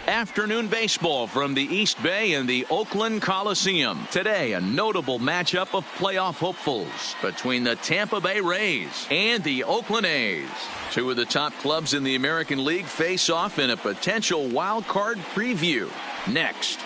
Afternoon baseball from the East Bay and the Oakland Coliseum. Today, a notable matchup of playoff hopefuls between the Tampa Bay Rays and the Oakland A's. Two of the top clubs in the American League face off in a potential wild card preview. Next.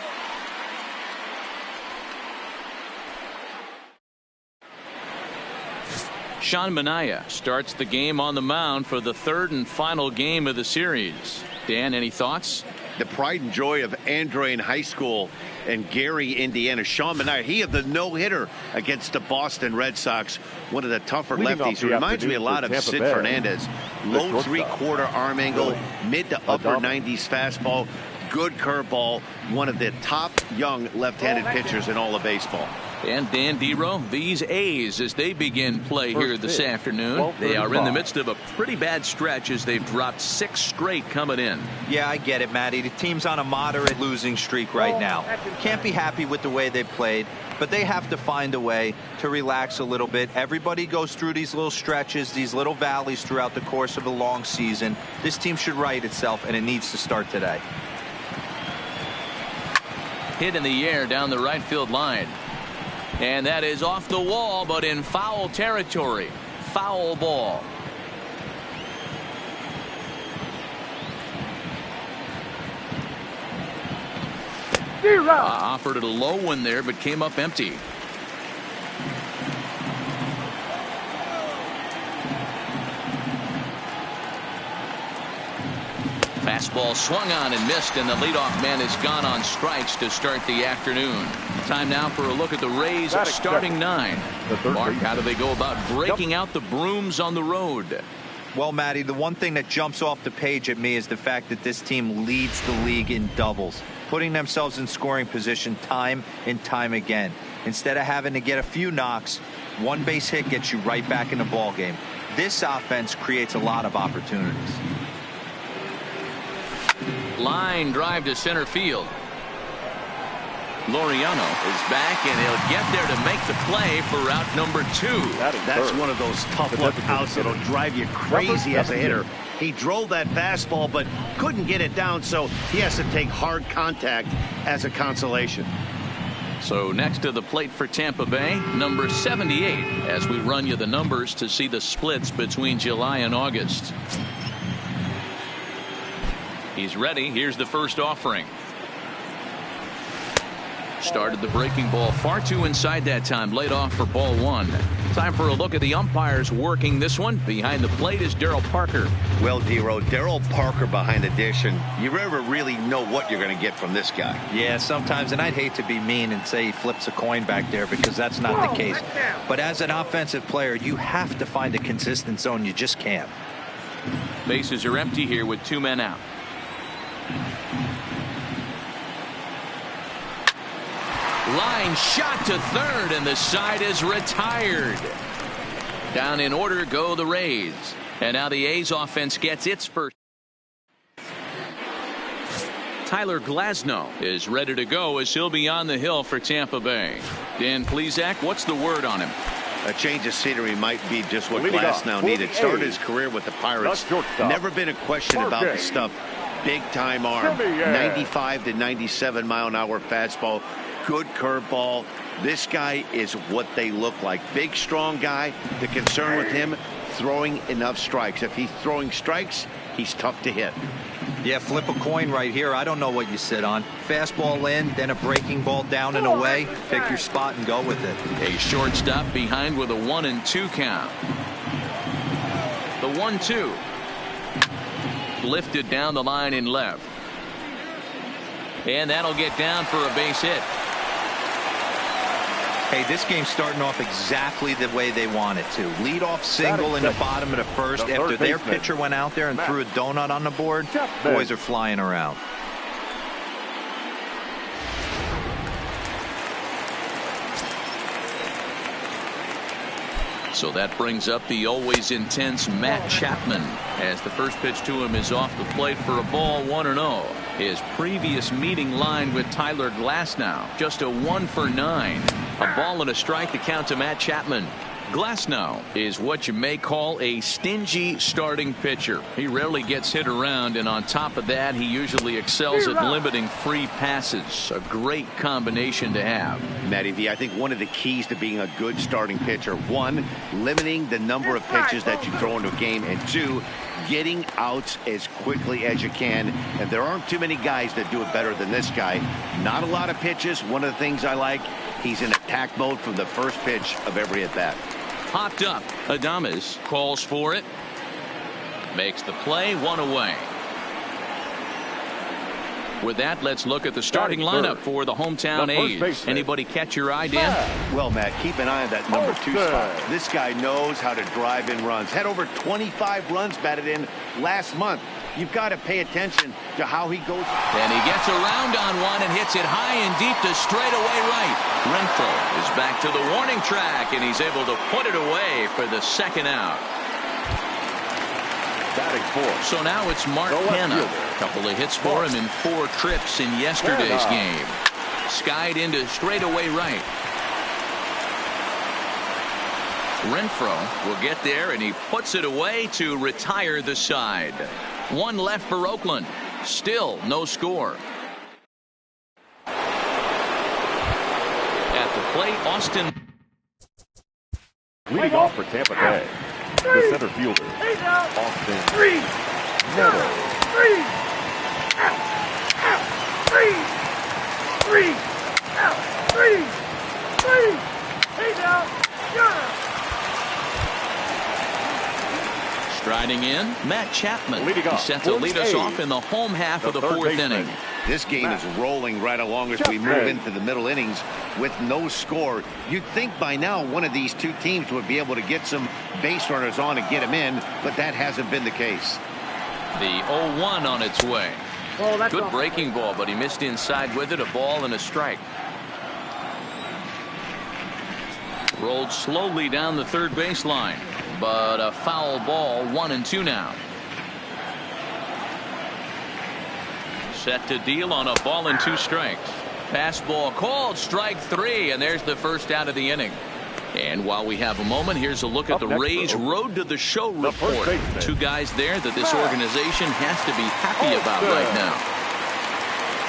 Sean Manaea starts the game on the mound for the third and final game of the series. Dan, any thoughts? The pride and joy of Andrean High School in Gary, Indiana. Sean Manaea, he had the no-hitter against the Boston Red Sox. One of the tougher lefties. Who reminds me a lot of Sid Fernandez. Low three-quarter arm angle, mid to upper 90s fastball, good curveball. One of the top young left-handed pitchers in all of baseball. And Dan Dero, these A's, as they begin play here this afternoon, they are in the midst of a pretty bad stretch as they've dropped 6 straight coming in. Yeah, I get it, Matty. The team's on a moderate losing streak right now. Can't be happy with the way they played, but they have to find a way to relax a little bit. Everybody goes through these little stretches, these little valleys throughout the course of a long season. This team should right itself, and it needs to start today. Hit in the air down the right field line. And that is off the wall, but in foul territory. Foul ball. Offered it a low one there, but came up empty. Fastball swung on and missed, and the leadoff man is gone on strikes to start the afternoon. Time now for a look at the Rays starting 9. Mark, how do they go about breaking out the brooms on the road? Well, Matty, the one thing that jumps off the page at me is the fact that this team leads the league in doubles, putting themselves in scoring position time and time again. Instead of having to get a few knocks, one base hit gets you right back in the ball game. This offense creates a lot of opportunities. Line drive to center field. Laureano is back, and he'll get there to make the play for route number 2. That's one of those tough luck outs that'll drive you crazy as a hitter. He drove that fastball but couldn't get it down, so he has to take hard contact as a consolation. So next to the plate for Tampa Bay, number 78, as we run you the numbers to see the splits between July and August. He's ready. Here's the first offering. Started the breaking ball far too inside that time. Laid off for ball 1. Time for a look at the umpires working this one. Behind the plate is Daryl Parker. Well, Dero, Daryl Parker behind the dish, and you never really know what you're going to get from this guy. Yeah, sometimes, and I'd hate to be mean and say he flips a coin back there because that's not the case. But as an offensive player, you have to find a consistent zone. You just can't. Bases are empty here with 2 men out. Line shot to third, and the side is retired. Down in order go the Rays. And now the A's offense gets its first. Tyler Glasnow is ready to go as he'll be on the hill for Tampa Bay. Dan Plesac, what's the word on him? A change of scenery might be just what Glasnow needed. Started his career with the Pirates. Never been a question about the stuff. Big time arm. 95 to 97 mile an hour fastball. Good curveball. This guy is what they look like. Big, strong guy. The concern with him, throwing enough strikes. If he's throwing strikes, he's tough to hit. Yeah, flip a coin right here. I don't know what you sit on. Fastball in, then a breaking ball down and away. Pick your spot and go with it. A shortstop behind with a 1-2 count. The 1-2. Lifted down the line in left. And that'll get down for a base hit. Hey, this game's starting off exactly the way they want it to. Lead off single in the bottom of the first after their pitcher went out there and threw a donut on the board. Boys are flying around. So that brings up the always intense Matt Chapman as the first pitch to him is off the plate for a ball, 1-0. His previous meeting line with Tyler Glasnow, just a 1 for 9. A ball and a strike to count to Matt Chapman. Glasnow is what you may call a stingy starting pitcher. He rarely gets hit around, and on top of that, he usually excels at limiting free passes. A great combination to have. Matty V, I think one of the keys to being a good starting pitcher, one, limiting the number of pitches that you throw into a game, and two, getting outs as quickly as you can. And there aren't too many guys that do it better than this guy. Not a lot of pitches. One of the things I like, he's in attack mode from the first pitch of every at-bat. Popped up. Adames calls for it. Makes the play, one away. With that, let's look at the starting lineup for the hometown A's. Anybody catch your eye, Dan? Well, Matt, keep an eye on that number 2 spot. This guy knows how to drive in runs. Had over 25 runs batted in last month. You've got to pay attention to how he goes. And he gets around on one and hits it high and deep to straightaway right. Renfroe is back to the warning track, and he's able to put it away for the second out. So now it's Mark Hanna. A couple of hits for him in 4 trips in yesterday's game. Skied into straightaway right. Renfroe will get there, and he puts it away to retire the side. 1 left for Oakland. Still no score. At the plate, Austin. Leading off for Tampa Bay, the center fielder, Austin Meadows. Striding in, Matt Chapman. He's set to lead us off in the home half of the 4th inning. This game is rolling right along as we move into the middle innings with no score. You'd think by now one of these two teams would be able to get some base runners on and get them in, but that hasn't been the case. The 0-1 on its way. Good breaking ball, but he missed inside with it. A ball and a strike. Rolled slowly down the third baseline, but a foul ball. 1-2 now. Set to deal on a ball and 2 strikes. Fastball called, strike 3, and there's the first out of the inning. And while we have a moment, here's a look at the Rays Road to the Show report. 2 guys there that this organization has to be happy about right now.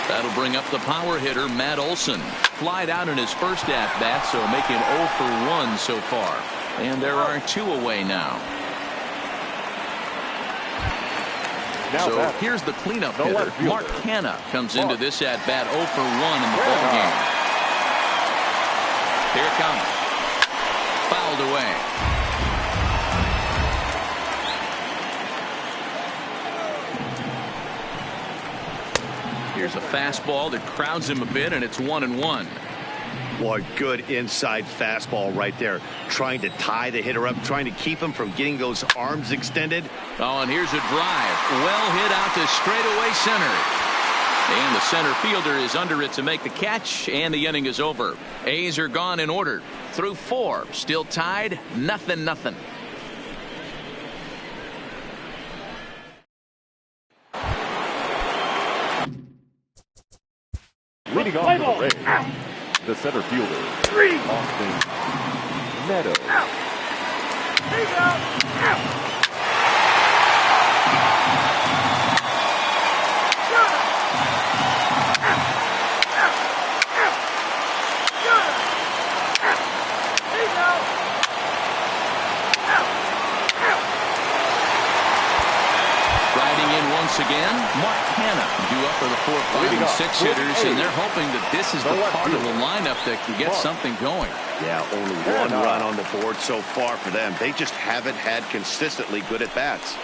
That'll bring up the power hitter, Matt Olson. Flied out in his first at-bat, so making 0 for 1 so far. And there are 2 away now. So here's the cleanup hitter. Mark Hanna comes into this at-bat 0 for 1 in the ballgame. Here it comes. Fouled away. Here's a fastball that crowds him a bit, and it's 1-1. Boy, good inside fastball right there. Trying to tie the hitter up, trying to keep him from getting those arms extended. Oh, and here's a drive. Well hit out to straightaway center. And the center fielder is under it to make the catch, and the inning is over. A's are gone in order. Through 4. Still tied. 0-0. Leading off for the Rays, the center fielder, Austin Meadows. Again, Mark Hanna due up for the 4, 5, and 6 hitters, and they're hoping that this is the part of the lineup that can get something going. Yeah, only 1 run on the board so far for them. They just haven't had consistently good at bats.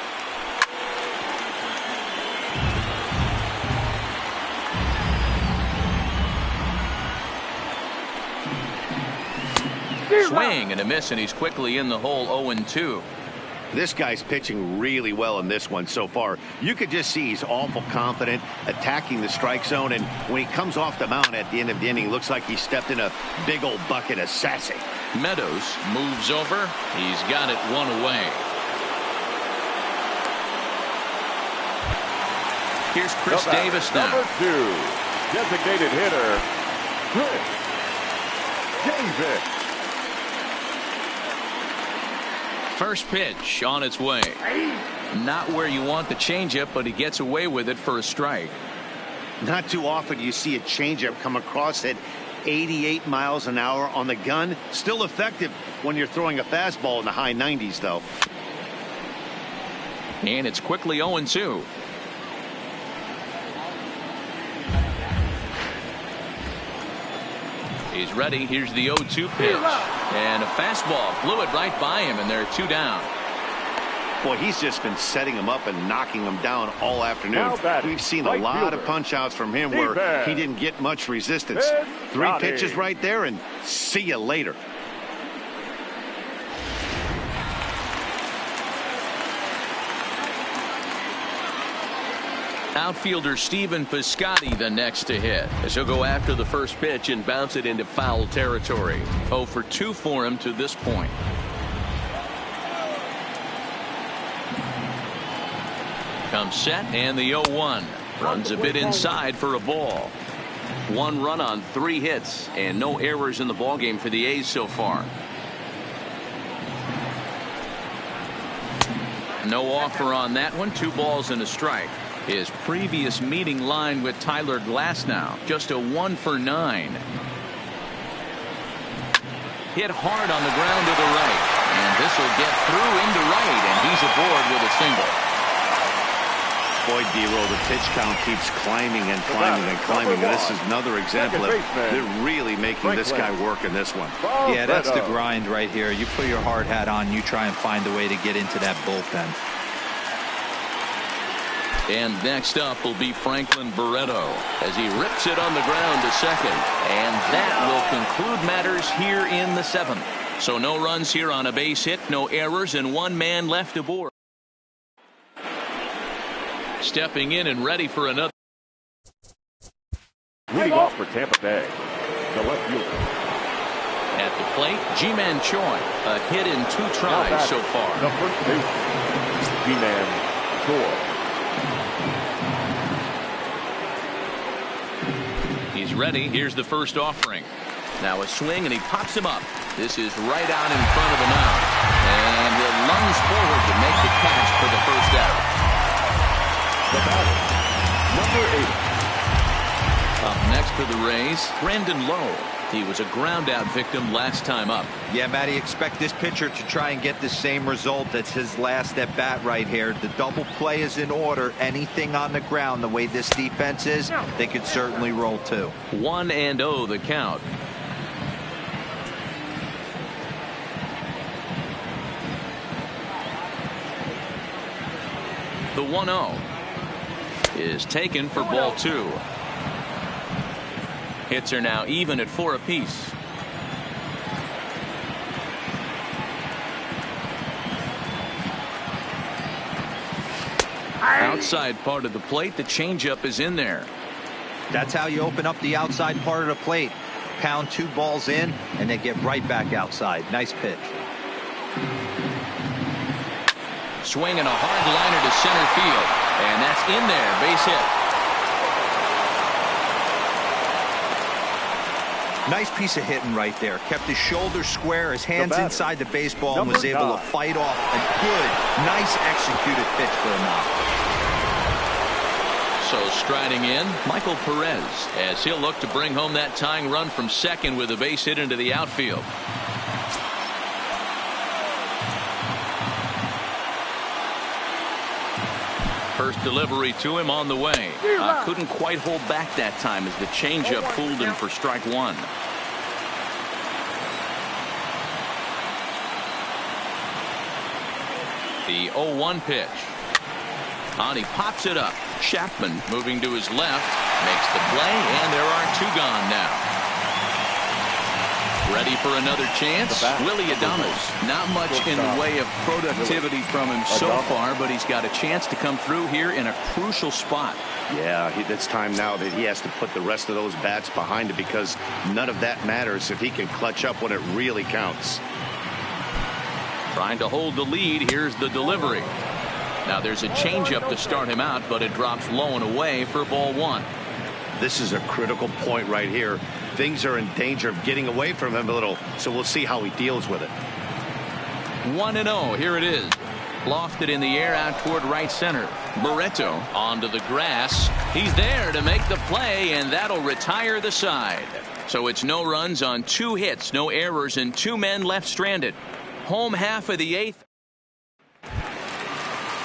Swing and a miss, and he's quickly in the hole. 0-2. This guy's pitching really well in this one so far. You could just see he's awful confident, attacking the strike zone, and when he comes off the mound at the end of the inning, looks like he stepped in a big old bucket of sassy. Meadows moves over. He's got it 1 away. Here's Chris Davis now. Number 2, designated hitter, Chris Davis. First pitch on its way. Not where you want the changeup, but he gets away with it for a strike. Not too often you see a changeup come across at 88 miles an hour on the gun. Still effective when you're throwing a fastball in the high 90s, though. And it's quickly 0-2. He's ready. Here's the 0-2 pitch. And a fastball blew it right by him, and they're 2 down. Boy, he's just been setting him up and knocking him down all afternoon. We've seen a lot of punch-outs from him where he didn't get much resistance. 3 pitches right there, and see you later. Outfielder Stephen Piscotty the next to hit, as he'll go after the first pitch and bounce it into foul territory. 0 for 2 for him to this point. Comes set, and the 0-1 runs a bit inside for a ball. 1 run on 3 hits and no errors in the ballgame for the A's so far. No offer on that one. 2 balls and a strike. His previous meeting line with Tyler Glasnow, just a 1 for 9. Hit hard on the ground to the right, and this will get through into right, and he's aboard with a single. Boy, D-Roll, the pitch count keeps climbing and climbing and climbing. And this is another example of they're really making this guy work in this one. Yeah, that's the grind right here. You put your hard hat on, you try and find a way to get into that bullpen. And next up will be Franklin Barreto as he rips it on the ground to second. And that will conclude matters here in the 7th. So no runs here on a base hit, no errors, and 1 man left aboard. Stepping in and ready for another. Leading off for Tampa Bay, the left fielder. At the plate, Ji-Man Choi, a hit in 2 tries so far. The first baseman, Ji-Man Choi. He's ready. Here's the first offering. Now a swing, and he pops him up. This is right out in front of the mound. And he lunges forward to make the catch for the first out. The batter, number 8. Up next for the Rays, Brandon Lowe. He was a ground out victim last time up. Yeah, Matty, expect this pitcher to try and get the same result. That's his last at bat right here. The double play is in order. Anything on the ground, the way this defense is, they could certainly roll 2. 1-0 the count. The 1-0 is taken for ball 2. Hits are now even at 4 apiece. Outside part of the plate, the changeup is in there. That's how you open up the outside part of the plate. Pound 2 balls in, and then get right back outside. Nice pitch. Swinging a hard liner to center field, and that's in there. Base hit. Nice piece of hitting right there. Kept his shoulders square, his hands inside the baseball, and was able to fight off a good, nice executed pitch for a knock. So striding in, Michael Perez, as he'll look to bring home that tying run from second with a base hit into the outfield. First delivery to him on the way. Couldn't quite hold back that time as the changeup fooled him for strike 1. The 0-1 pitch. On, he pops it up. Chapman moving to his left, makes the play, and there are 2 gone now. Ready for another chance? Willy Adames. Not much in the way of productivity from him so far, but he's got a chance to come through here in a crucial spot. Yeah, it's time now that he has to put the rest of those bats behind it, because none of that matters if he can clutch up when it really counts. Trying to hold the lead. Here's the delivery. Now there's a changeup to start him out, but it drops low and away for ball 1. This is a critical point right here. Things are in danger of getting away from him a little, so we'll see how he deals with it. 1-0. Here it is. Lofted in the air out toward right center. Barreto onto the grass. He's there to make the play, and that'll retire the side. So it's no runs on 2 hits, no errors, and 2 men left stranded. Home half of the 8th.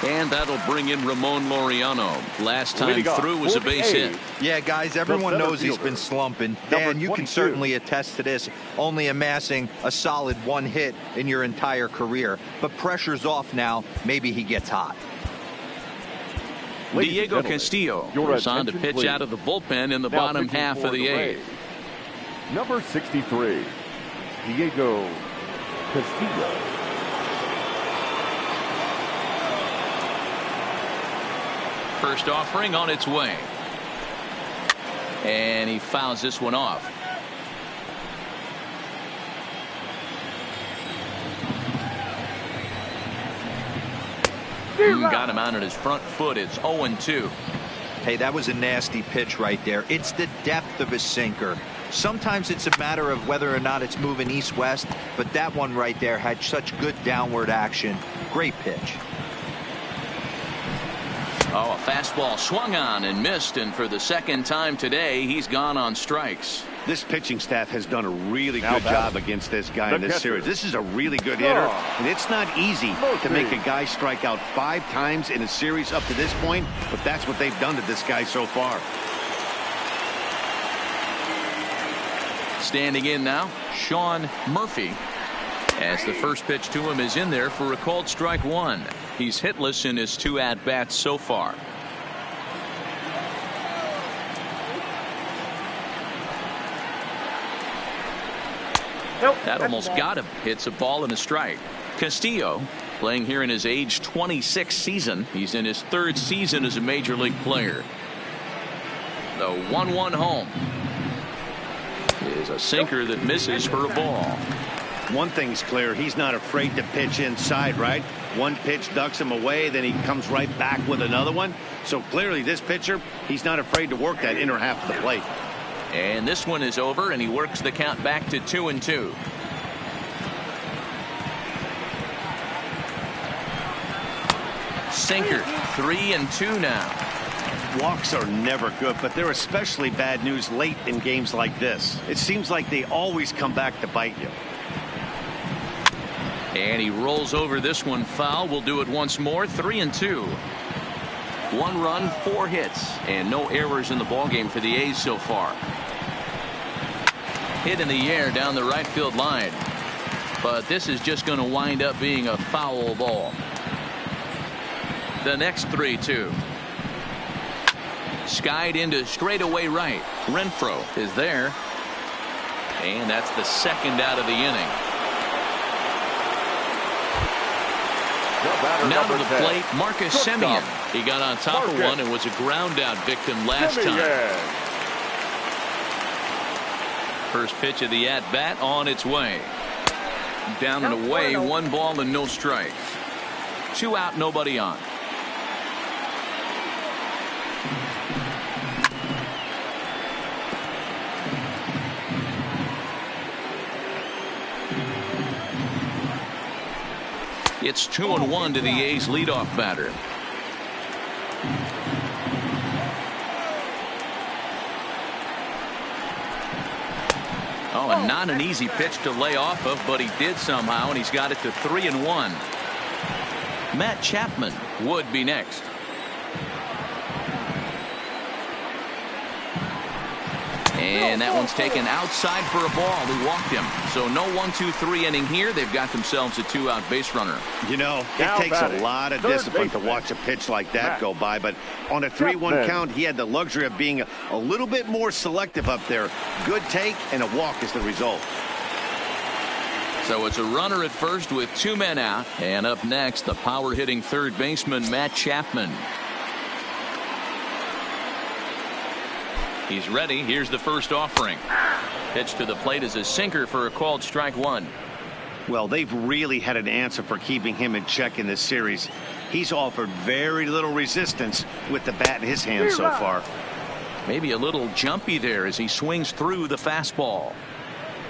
And that'll bring in Ramon Laureano. Last time through was a base hit. Yeah, guys, everyone knows he's been slumping. Dan, you can certainly attest to this, only amassing a solid 1 hit in your entire career. But pressure's off now. Maybe he gets hot. Diego Castillo is on to pitch out of the bullpen in the bottom half of the 8th. Number 63, Diego Castillo. First offering on its way. And he fouls this one off. Got him out on his front foot. It's 0-2. Hey, that was a nasty pitch right there. It's the depth of his sinker. Sometimes it's a matter of whether or not it's moving east-west, but that one right there had such good downward action. Great pitch. Oh, a fastball swung on and missed, and for the second time today, he's gone on strikes. This pitching staff has done a really good job against this guy in this series. This is a really good hitter, and it's not easy to make a guy strike out 5 times in a series up to this point, but that's what they've done to this guy so far. Standing in now, Sean Murphy, as the first pitch to him is in there for a called strike 1. He's hitless in his 2 at-bats so far. That almost got him. Hits a ball and a strike. Castillo playing here in his age 26 season. He's in his 3rd season as a major league player. The 1-1 home is a sinker that misses for a ball. One thing's clear, he's not afraid to pitch inside, right? One pitch ducks him away, then he comes right back with another one. So clearly this pitcher, he's not afraid to work that inner half of the plate. And this one is over, and he works the count back to 2-2. Sinker, 3-2 now. Walks are never good, but they're especially bad news late in games like this. It seems like they always come back to bite you. And he rolls over this one foul. We'll do it once more. 3-2. 1 run, 4 hits, and no errors in the ballgame for the A's so far. Hit in the air down the right field line. But this is just going to wind up being a foul ball. The next 3-2. Skied into straightaway right. Renfroe is there. And that's the 2nd out of the inning. Now to the plate, Marcus Semien. He got on top of one and was a ground out victim last time. First pitch of the at bat on its way. Down and away, 1 ball and no strikes. 2 out, nobody on. It's 2-1 to the A's leadoff batter. Oh, and not an easy pitch to lay off of, but he did somehow, and he's got it to 3-1. Matt Chapman would be next. And that one's taken outside for a ball. He walked him. So no 1-2-3 inning here. They've got themselves a 2-out base runner. You know, it takes a lot of discipline to watch a pitch like that go by. But on a 3-1 count, he had the luxury of being a little bit more selective up there. Good take and a walk is the result. So it's a runner at first with 2 men out. And up next, the power hitting third baseman, Matt Chapman. He's ready. Here's the first offering. Pitch to the plate is a sinker for a called strike 1. Well, they've really had an answer for keeping him in check in this series. He's offered very little resistance with the bat in his hand so far. Maybe a little jumpy there as he swings through the fastball.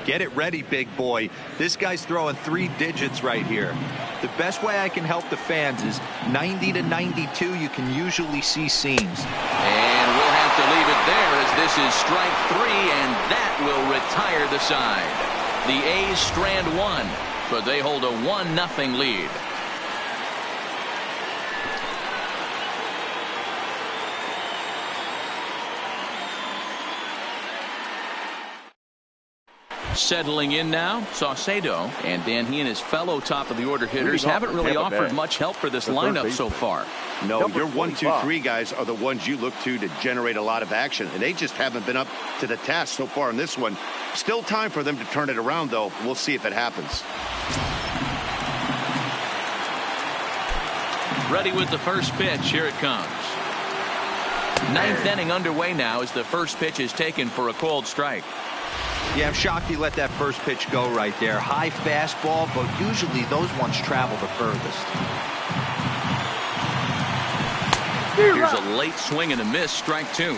Get it ready, big boy. This guy's throwing 3 digits right here. The best way I can help the fans is 90 to 92. You can usually see seams. And we'll have to leave it there as this is strike 3, and that will retire the side. The A's strand 1, but they hold a 1-0 lead. Settling in now, Saucedo, and Dan, he and his fellow top-of-the-order hitters haven't really offered much help for this lineup so far. No, your 1, 2, 3 guys are the ones you look to generate a lot of action, and they just haven't been up to the task so far in this one. Still time for them to turn it around, though. We'll see if it happens. Ready with the first pitch. Here it comes. 9th inning underway now as the first pitch is taken for a called strike. Yeah, I'm shocked he let that first pitch go right there. High fastball, but usually those ones travel the furthest. Here's a late swing and a miss, strike 2.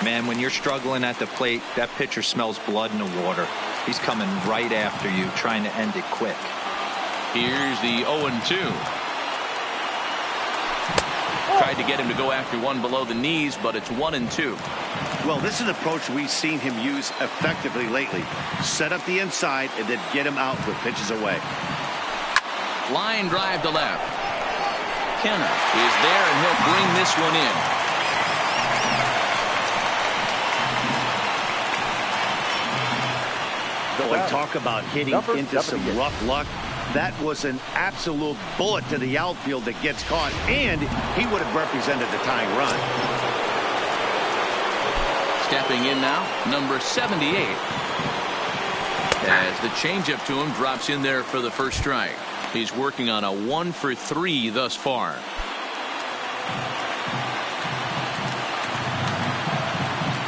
Man, when you're struggling at the plate, that pitcher smells blood in the water. He's coming right after you, trying to end it quick. Here's the 0-2. Tried to get him to go after one below the knees, but it's 1-2. Well, this is an approach we've seen him use effectively lately. Set up the inside and then get him out with pitches away. Line drive to left. Kenna is there, and he'll bring this one in. Boy, talk about hitting into some rough luck. That was an absolute bullet to the outfield that gets caught, and he would have represented the tying run. Stepping in now, number 78. As the changeup to him drops in there for the first strike. He's working on a 1 for 3 thus far.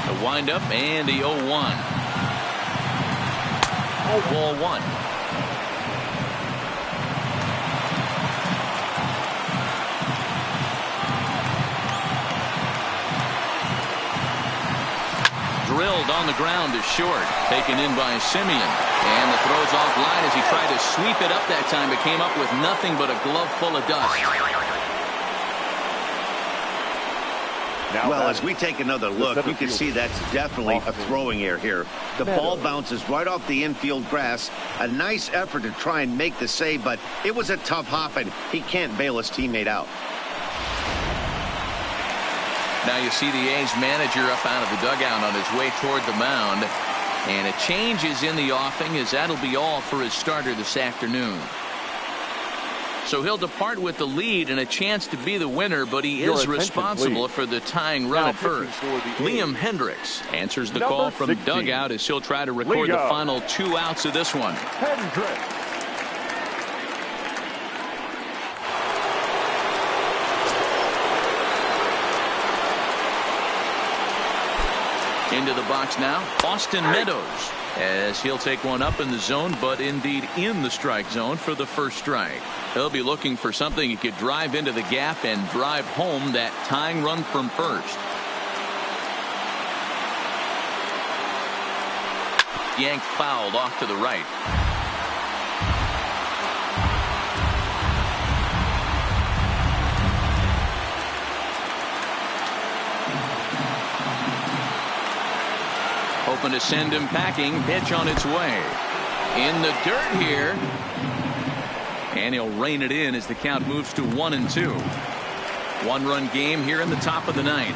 The windup and the 0-1. Ball 1. Drilled on the ground is short. Taken in by Simeon. And the throw's offline as he tried to sweep it up that time, but came up with nothing but a glove full of dust. Well, as we take another look, you can see that's definitely a throwing error here. The ball bounces right off the infield grass. A nice effort to try and make the save, but it was a tough hop, and he can't bail his teammate out. Now you see the A's manager up out of the dugout on his way toward the mound. And a change is in the offing, as that'll be all for his starter this afternoon. So he'll depart with the lead and a chance to be the winner, but he is responsible for the tying run at first. Liam Hendriks answers the call from dugout as he'll try to record the final 2 outs of this one. Hendriks. Into the box now, Austin Meadows, as he'll take one up in the zone, but indeed in the strike zone for the first strike. He'll be looking for something he could drive into the gap and drive home that tying run from first. Yanked fouled off to the right. Hoping to send him packing. Pitch on its way. In the dirt here. And he'll rein it in as the count moves to 1-2. 1-run game here in the top of the 9th.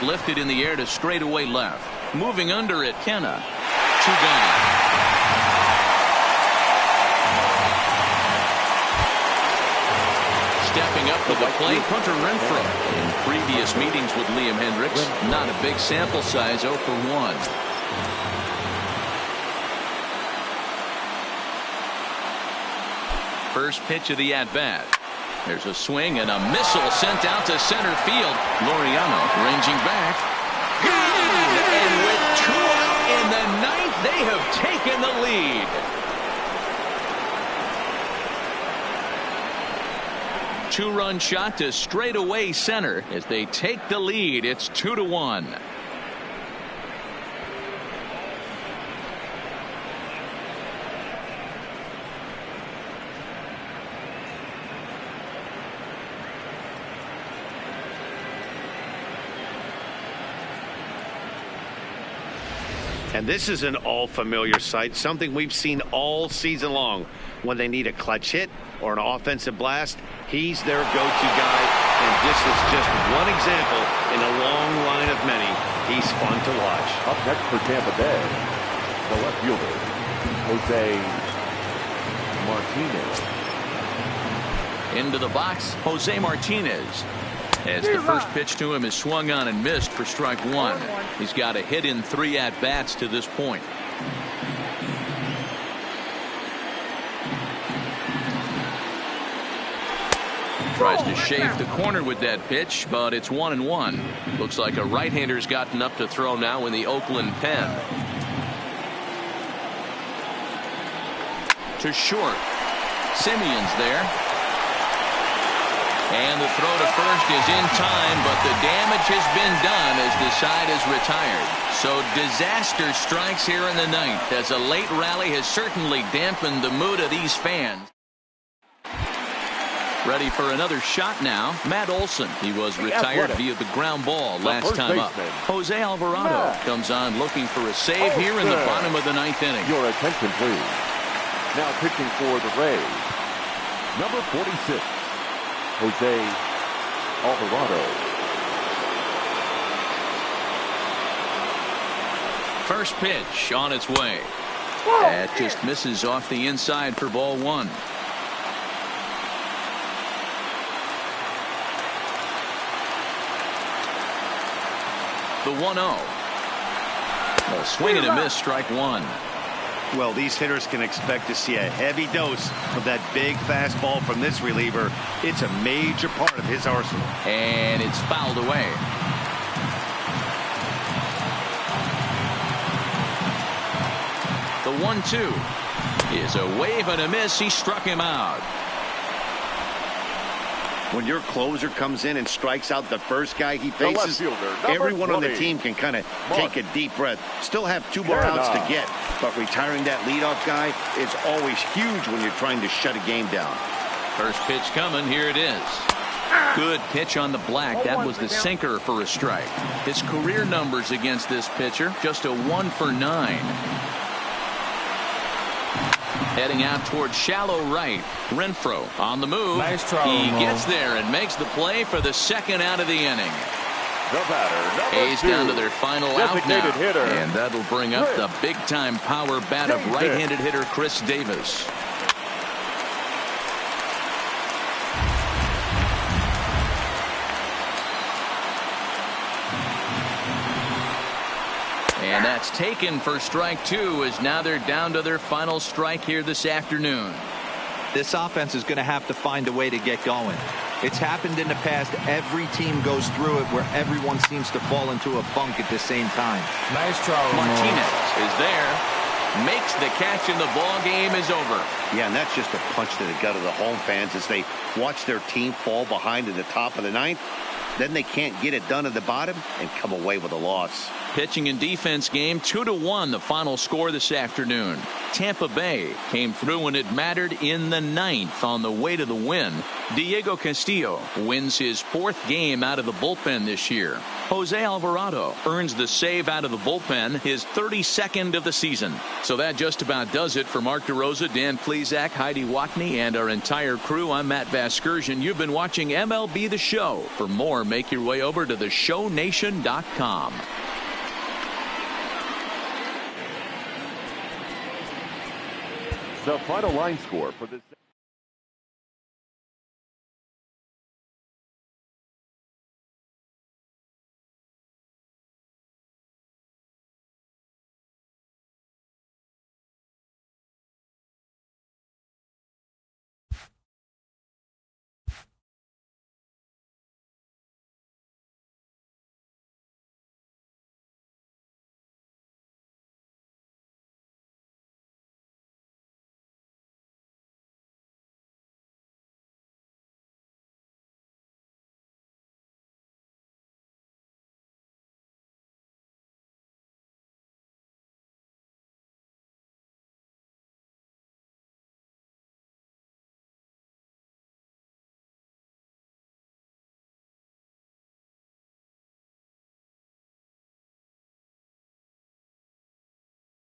Lifted in the air to straightaway left. Moving under it, Kenna. 2 down. Stepping up to the plate, Hunter Renfroe. In previous meetings with Liam Hendriks, not a big sample size, 0 for 1. First pitch of the at-bat. There's a swing and a missile sent out to center field. Laureano ranging back. And with 2 out in the 9th, they have taken the lead. 2-run shot to straightaway center as they take the lead. It's 2-1. And this is an all-familiar sight, something we've seen all season long. When they need a clutch hit or an offensive blast, he's their go-to guy. And this is just one example in a long line of many. He's fun to watch. Up next for Tampa Bay, the left fielder, Jose Martinez. Into the box, Jose Martinez. As the first pitch to him is swung on and missed for strike one. He's got a hit in 3 at-bats to this point. Tries to shave the corner with that pitch, but it's 1-1. Looks like a right-hander's gotten up to throw now in the Oakland pen. To short. Simeon's there. And the throw to first is in time, but the damage has been done as the side is retired. So disaster strikes here in the 9th, as a late rally has certainly dampened the mood of these fans. Ready for another shot now, Matt Olson. He was retired via the ground ball last time up. Jose Alvarado comes on looking for a save here in the bottom of the 9th inning. Your attention, please. Now pitching for the Rays, number 46. Jose Alvarado. First pitch on its way. That just misses off the inside for ball 1. The 1-0. A swing and a miss, strike 1. Well, these hitters can expect to see a heavy dose of that big fastball from this reliever. It's a major part of his arsenal. And it's fouled away. The 1-2 is a wave and a miss. He struck him out. When your closer comes in and strikes out the first guy he faces, everyone on the team can kind of take a deep breath. Still have 2 more outs to get, but retiring that leadoff guy is always huge when you're trying to shut a game down. First pitch coming. Here it is. Good pitch on the black. That was the sinker for a strike. His career numbers against this pitcher, just a 1 for 9. Heading out towards shallow right. Renfroe on the move. Nice try, he gets there and makes the play for the 2nd out of the inning. The batter, A's down to their final out now. Hitter. And that'll bring up the big-time power bat of right-handed hitter Chris Davis. And that's taken for strike 2, as now they're down to their final strike here this afternoon. This offense is going to have to find a way to get going. It's happened in the past. Every team goes through it where everyone seems to fall into a funk at the same time. Nice try. Martinez is there. Makes the catch, and the ball game is over. Yeah, and that's just a punch to the gut of the home fans as they watch their team fall behind at the top of the 9th. Then they can't get it done at the bottom and come away with a loss. Pitching and defense game, 2-1 the final score this afternoon. Tampa Bay came through when it mattered in the 9th on the way to the win. Diego Castillo wins his 4th game out of the bullpen this year. Jose Alvarado earns the save out of the bullpen, his 32nd of the season. So that just about does it for Mark DeRosa, Dan Plesac, Heidi Watney, and our entire crew. I'm Matt Vasgersian. You've been watching MLB The Show. For more, make your way over to theshownation.com. The final line score for this.